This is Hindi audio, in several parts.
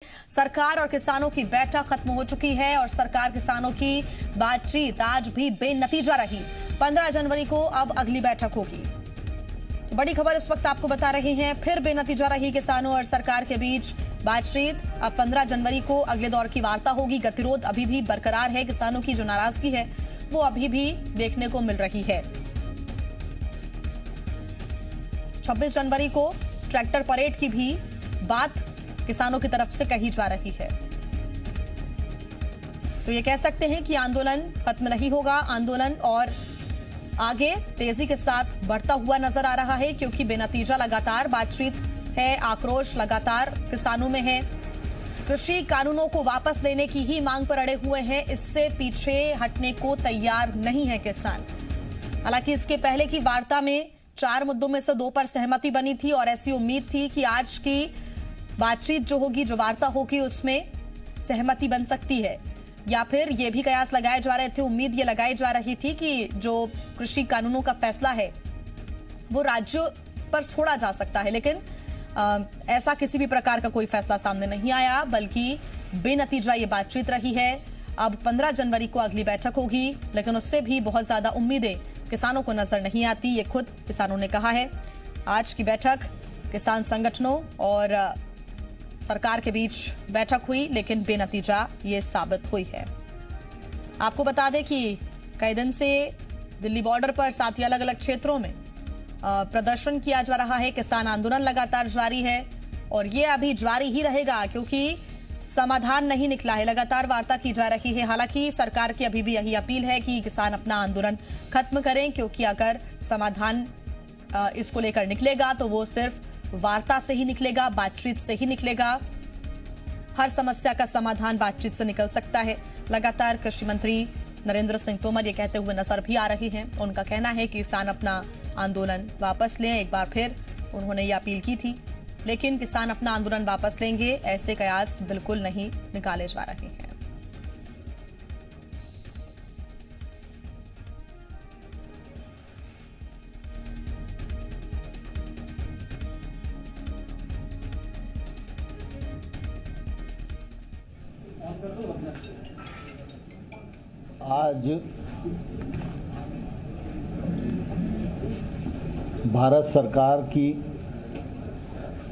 सरकार और किसानों की बैठक खत्म हो चुकी है और सरकार किसानों की बातचीत आज भी बेनतीजा रही। 15 जनवरी को अब अगली बैठक होगी। तो बड़ी खबर इस वक्त आपको बता रहे हैं, फिर बेनतीजा रही किसानों और सरकार के बीच बातचीत। अब 15 जनवरी को अगले दौर की वार्ता होगी। गतिरोध अभी भी बरकरार है। किसानों की जो नाराजगी है वो अभी भी देखने को मिल रही है। 26 जनवरी को ट्रैक्टर परेड की भी बात किसानों की तरफ से कही जा रही है। तो ये कह सकते हैं कि आंदोलन खत्म नहीं होगा। आंदोलन और आगे तेजी के साथ बढ़ता हुआ नजर आ रहा है, क्योंकि बेनतीजा लगातार बातचीत है, आक्रोश लगातार किसानों में है। कृषि कानूनों को वापस लेने की ही मांग पर अड़े हुए हैं। इससे पीछे हटने को तैयार नहीं है किसान। हालांकि इसके पहले की वार्ता में 4 मुद्दों में से 2 पर सहमति बनी थी और ऐसी उम्मीद थी कि आज की बातचीत जो होगी, जो वार्ता होगी, उसमें सहमति बन सकती है। या फिर ये भी कयास लगाए जा रहे थे, उम्मीद ये लगाई जा रही थी कि जो कृषि कानूनों का फैसला है वो राज्यों पर छोड़ा जा सकता है। लेकिन ऐसा किसी भी प्रकार का कोई फैसला सामने नहीं आया, बल्कि बेनतीजा ये बातचीत रही है। अब 15 जनवरी को अगली बैठक होगी, लेकिन उससे भी बहुत ज्यादा उम्मीदें किसानों को नजर नहीं आती। ये खुद किसानों ने कहा है। आज की बैठक किसान संगठनों और सरकार के बीच बैठक हुई, लेकिन बेनतीजा ये साबित हुई है। आपको बता दें कि कई दिन से दिल्ली बॉर्डर पर 7 अलग अलग क्षेत्रों में प्रदर्शन किया जा रहा है। किसान आंदोलन लगातार जारी है और ये अभी जारी ही रहेगा, क्योंकि समाधान नहीं निकला है। लगातार वार्ता की जा रही है। हालांकि सरकार की अभी भी यही अपील है कि किसान अपना आंदोलन खत्म करें, क्योंकि अगर समाधान इसको लेकर निकलेगा तो वो सिर्फ वार्ता से ही निकलेगा, बातचीत से ही निकलेगा। हर समस्या का समाधान बातचीत से निकल सकता है। लगातार कृषि मंत्री नरेंद्र सिंह तोमर ये कहते हुए नजर भी आ रहे हैं। उनका कहना है कि किसान अपना आंदोलन वापस लें। एक बार फिर उन्होंने ये अपील की थी, लेकिन किसान अपना आंदोलन वापस लेंगे ऐसे कयास बिल्कुल नहीं निकाले जा रहे हैं। आज भारत सरकार की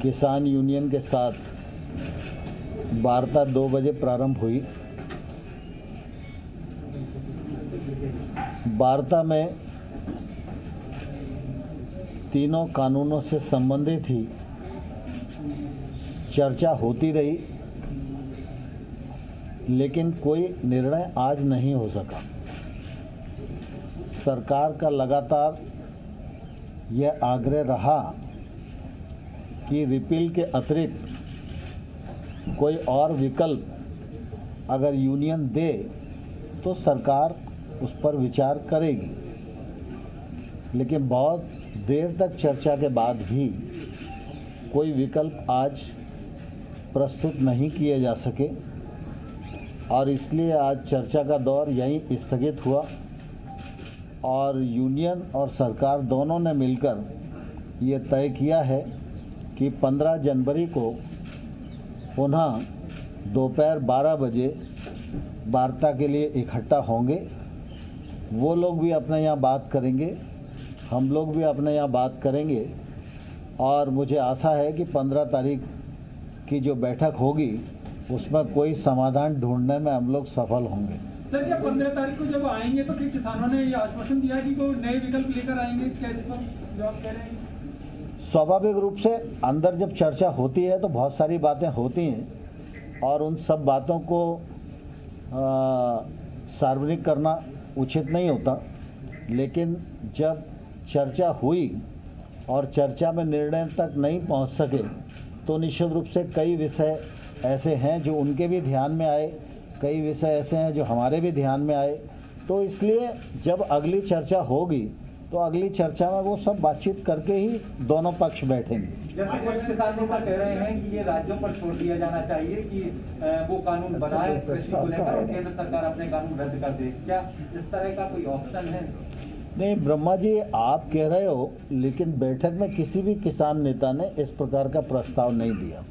किसान यूनियन के साथ वार्ता 2 बजे प्रारंभ हुई। वार्ता में तीनों कानूनों से संबंधित ही चर्चा होती रही, लेकिन कोई निर्णय आज नहीं हो सका। सरकार का लगातार यह आग्रह रहा कि रिपील के अतिरिक्त कोई और विकल्प अगर यूनियन दे तो सरकार उस पर विचार करेगी। लेकिन बहुत देर तक चर्चा के बाद भी कोई विकल्प आज प्रस्तुत नहीं किए जा सके और इसलिए आज चर्चा का दौर यहीं स्थगित हुआ और यूनियन और सरकार दोनों ने मिलकर ये तय किया है कि 15 जनवरी को पुनः दोपहर 12 बजे वार्ता के लिए इकट्ठा होंगे। वो लोग भी अपने यहाँ बात करेंगे, हम लोग भी अपने यहाँ बात करेंगे और मुझे आशा है कि 15 तारीख की जो बैठक होगी उसमें कोई समाधान ढूंढने में हम लोग सफल होंगे। सर, क्या 15 तारीख को जब आएंगे तो फिर किसानों ने ये आश्वासन दिया कि कोई नए विकल्प लेकर आएंगे, कैसे पर जवाब दे रहे हैं? स्वाभाविक रूप से अंदर जब चर्चा होती है तो बहुत सारी बातें होती हैं और उन सब बातों को सार्वजनिक करना उचित नहीं होता। लेकिन जब चर्चा हुई और चर्चा में निर्णय तक नहीं पहुंच सके तो निश्चित रूप से कई विषय ऐसे हैं जो उनके भी ध्यान में आए, कई विषय ऐसे हैं जो हमारे भी ध्यान में आए। तो इसलिए जब अगली चर्चा होगी तो अगली चर्चा में वो सब बातचीत करके ही दोनों पक्ष बैठेंगे। जैसे कुछ किसानों का कह रहे हैं कि ये राज्यों पर छोड़ दिया जाना चाहिए कि वो कानून बनाए कृषि को लेकर और केंद्र सरकार अपने कानून रद्द कर दे। क्या इस तरह का कोई ऑप्शन है? नहीं ब्रह्मा जी, आप कह रहे हो, लेकिन बैठक में किसी भी किसान नेता ने इस प्रकार का प्रस्ताव नहीं दिया।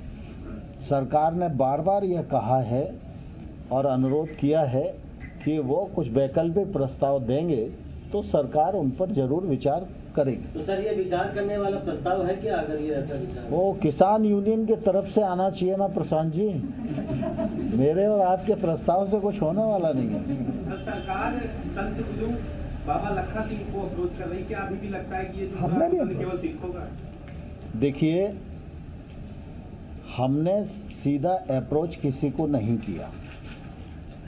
सरकार ने बार बार यह कहा है और अनुरोध किया है कि वो कुछ वैकल्पिक प्रस्ताव देंगे तो सरकार उन पर जरूर विचार करेगी। तो सर, ये विचार करने वाला प्रस्ताव है क्या? अगर ये ऐसा विचार वो किसान यूनियन की तरफ से आना चाहिए ना प्रशांत जी। मेरे और आपके प्रस्ताव से कुछ होने वाला नहीं है। सरकार संत गुरु बाबा लखा सिंह को अप्रोच कर रही है, क्या अभी भी लगता है कि ये जो हमने भी केवल सिखों का? देखिए, हमने सीधा अप्रोच किसी को नहीं किया।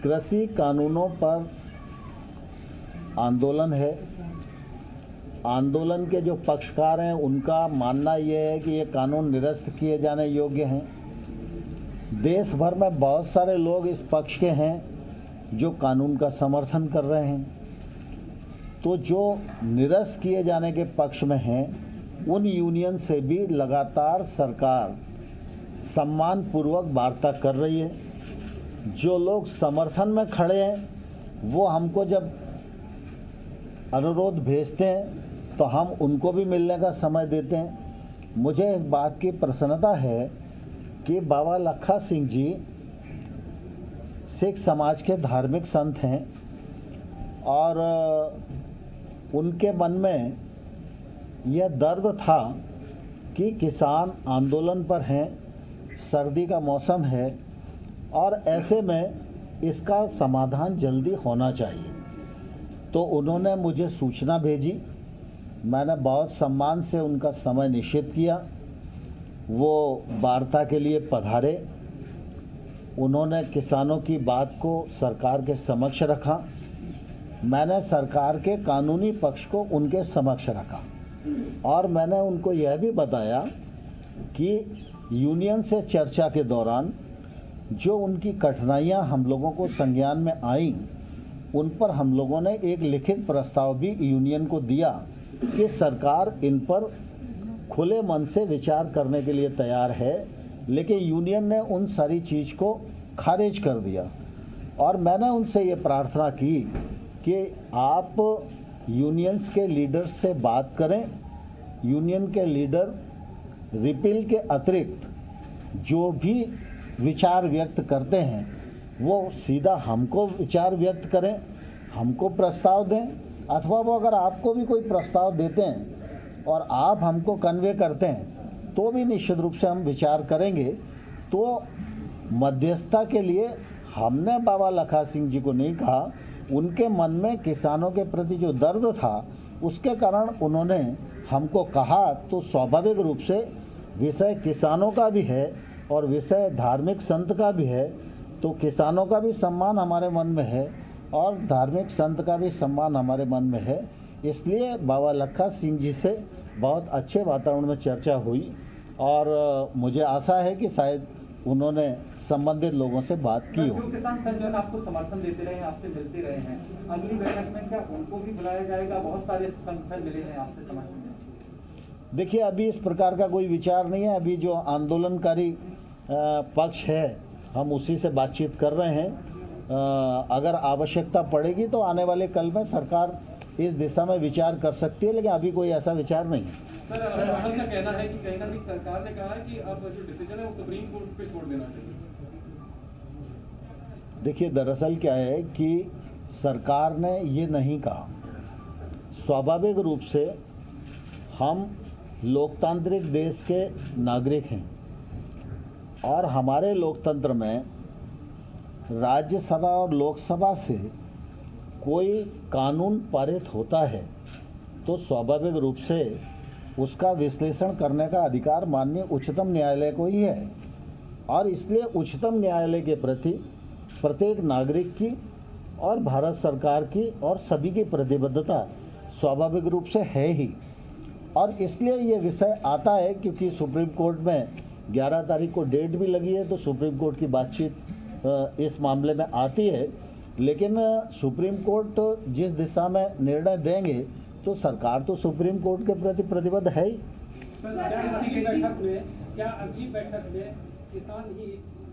कृषि कानूनों पर आंदोलन है। आंदोलन के जो पक्षकार हैं उनका मानना यह है कि ये कानून निरस्त किए जाने योग्य हैं। देश भर में बहुत सारे लोग इस पक्ष के हैं जो कानून का समर्थन कर रहे हैं। तो जो निरस्त किए जाने के पक्ष में हैं उन यूनियन से भी लगातार सरकार सम्मानपूर्वक वार्ता कर रही है। जो लोग समर्थन में खड़े हैं वो हमको जब अनुरोध भेजते हैं तो हम उनको भी मिलने का समय देते हैं। मुझे इस बात की प्रसन्नता है कि बाबा लखा सिंह जी सिख समाज के धार्मिक संत हैं और उनके मन में यह दर्द था कि किसान आंदोलन पर हैं, सर्दी का मौसम है और ऐसे में इसका समाधान जल्दी होना चाहिए। तो उन्होंने मुझे सूचना भेजी, मैंने बहुत सम्मान से उनका समय निश्चित किया। वो वार्ता के लिए पधारे। उन्होंने किसानों की बात को सरकार के समक्ष रखा। मैंने सरकार के कानूनी पक्ष को उनके समक्ष रखा और मैंने उनको यह भी बताया कि यूनियन से चर्चा के दौरान जो उनकी कठिनाइयां हम लोगों को संज्ञान में आईं, उन पर हम लोगों ने एक लिखित प्रस्ताव भी यूनियन को दिया कि सरकार इन पर खुले मन से विचार करने के लिए तैयार है, लेकिन यूनियन ने उन सारी चीज़ को खारिज कर दिया। और मैंने उनसे ये प्रार्थना की कि आप यूनियंस के लीडर्स से बात करें। यूनियन के लीडर रिपील के अतिरिक्त जो भी विचार व्यक्त करते हैं वो सीधा हमको विचार व्यक्त करें, हमको प्रस्ताव दें, अथवा वो अगर आपको भी कोई प्रस्ताव देते हैं और आप हमको कन्वे करते हैं तो भी निश्चित रूप से हम विचार करेंगे। तो मध्यस्थता के लिए हमने बाबा लखा सिंह जी को नहीं कहा, उनके मन में किसानों के प्रति जो दर्द था उसके कारण उन्होंने हमको कहा। तो स्वाभाविक रूप से विषय किसानों का भी है और विषय धार्मिक संत का भी है, तो किसानों का भी सम्मान हमारे मन में है और धार्मिक संत का भी सम्मान हमारे मन में है। इसलिए बाबा लखा सिंह जी से बहुत अच्छे वातावरण में चर्चा हुई और मुझे आशा है कि शायद उन्होंने संबंधित लोगों से बात की हो। जो किसान संगठन आपको समर्थन देते रहे हैं, आपसे मिलते रहे हैं, अगली बैठक में क्या उनको भी बुलाया जाएगा? बहुत सारे संगठन मिले हैं आपसे समर्थन। देखिए, अभी इस प्रकार का कोई विचार नहीं है। अभी जो आंदोलनकारी पक्ष है हम उसी से बातचीत कर रहे हैं। अगर आवश्यकता पड़ेगी तो आने वाले कल में सरकार इस दिशा में विचार कर सकती है, लेकिन अभी कोई ऐसा विचार नहीं है। सर, राहुल का कहना है कि कहीं ना कहीं सरकार ने कहा है कि अब जो डिसीजन है वो सुप्रीम कोर्ट पे छोड़ देना चाहिए। देखिए, दरअसल क्या है कि सरकार ने ये नहीं कहा। स्वाभाविक रूप से हम लोकतांत्रिक देश के नागरिक हैं और हमारे लोकतंत्र में राज्यसभा और लोकसभा से कोई कानून पारित होता है तो स्वाभाविक रूप से उसका विश्लेषण करने का अधिकार माननीय उच्चतम न्यायालय को ही है और इसलिए उच्चतम न्यायालय के प्रति प्रत्येक नागरिक की और भारत सरकार की और सभी की प्रतिबद्धता स्वाभाविक रूप से है ही। और इसलिए ये विषय आता है क्योंकि सुप्रीम कोर्ट में 11 तारीख को डेट भी लगी है, तो सुप्रीम कोर्ट की बातचीत इस मामले में आती है। लेकिन सुप्रीम कोर्ट जिस दिशा में निर्णय देंगे तो सरकार तो सुप्रीम कोर्ट के प्रति प्रतिबद्ध है ही। क्या अगली बैठक में किसान ही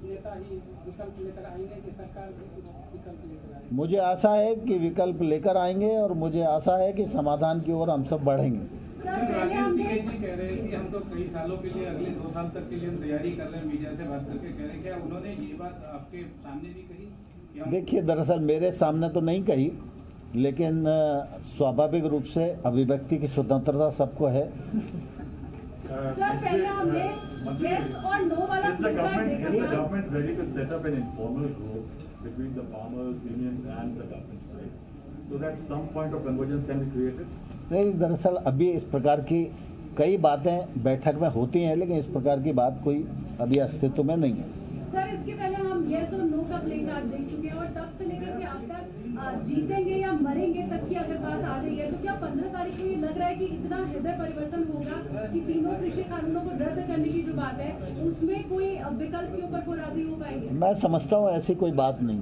नेता ही विकल्प लेकर आएंगे कि सरकार विकल्प लेकर आएंगे? मुझे आशा है कि विकल्प लेकर आएंगे और मुझे आशा है कि समाधान की ओर हम सब बढ़ेंगे। राजेश टिकैत जी कह रहे हैं कि हम तो कई सालों के लिए अगले 2 साल तक के लिए हम तैयारी कर रहे हैं, मीडिया से बात करके कह रहे हैं। क्या उन्होंने ये बात आपके सामने भी कही? देखिए, दरअसल मेरे सामने तो नहीं कही, लेकिन स्वाभाविक रूप से अभिव्यक्ति की स्वतंत्रता सबको है। सर, पहले हमने yes और no वाला फीडबैक देखा था। Government ready to set up an informal group between the farmers, unions and the government side, so that some point of convergence can be created? नहीं, दरअसल अभी इस प्रकार की कई बातें बैठक में होती हैं, लेकिन इस प्रकार की बात कोई अभी अस्तित्व में नहीं है। सर, इसके पहले हम yes और no का प्ले कार्ड देख चुके हैं और तब से लेकर के अब तक जीतेंगे या मरेंगे तक की अगर बात आ रही है, तो क्या 15 तारीख को ये लग रहा है कि इतना हृदय परिवर्तन होगा कि तीनों कृषि कानूनों को रद्द करने की जो बात है उसमें कोई विकल्प के ऊपर वो राजी हो पाएंगे? मैं समझता हूँ ऐसी कोई बात नहीं।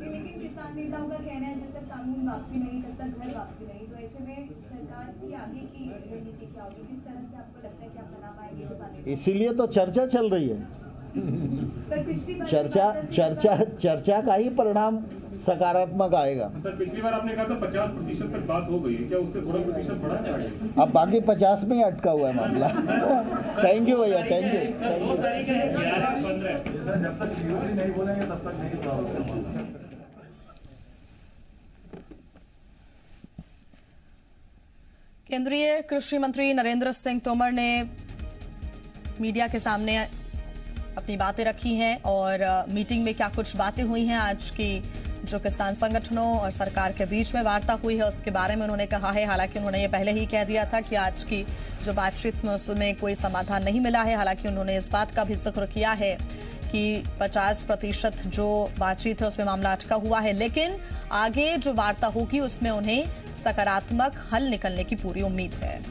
लेकिन किसान नेताओं का कहना है जब तक कानून वापसी नहीं तब तक घर वापसी नहीं, तो ऐसे में सरकार की आगे की रणनीति क्या होगी? किस तरह से आपको लगता है कि आप बना पाएंगे किसान नेता? इसीलिए तो चर्चा चल रही है। पर पिछली बार चर्चा का ही परिणाम सकारात्मक आएगा। सर, पिछली बार आपने कहा था 50% तक बात हो गई है, क्या उससे थोड़ा प्रतिशत बढ़ा जाएगा? अब बाकी 50 में ही अटका हुआ है मामला। थैंक यू भैया, थैंक यू। जब तक COC नहीं बोलेंगे तब तक नहीं होगा। केंद्रीय कृषि मंत्री नरेंद्र सिंह तोमर ने मीडिया के सामने अपनी बातें रखी हैं और मीटिंग में क्या कुछ बातें हुई हैं, आज की जो किसान संगठनों और सरकार के बीच में वार्ता हुई है उसके बारे में उन्होंने कहा है। हालांकि उन्होंने ये पहले ही कह दिया था कि आज की जो बातचीत में उसमें कोई समाधान नहीं मिला है। हालांकि उन्होंने इस बात का भी जिक्र किया है कि 50% जो बातचीत है उसमें मामला अटका हुआ है, लेकिन आगे जो वार्ता होगी उसमें उन्हें सकारात्मक हल निकलने की पूरी उम्मीद है।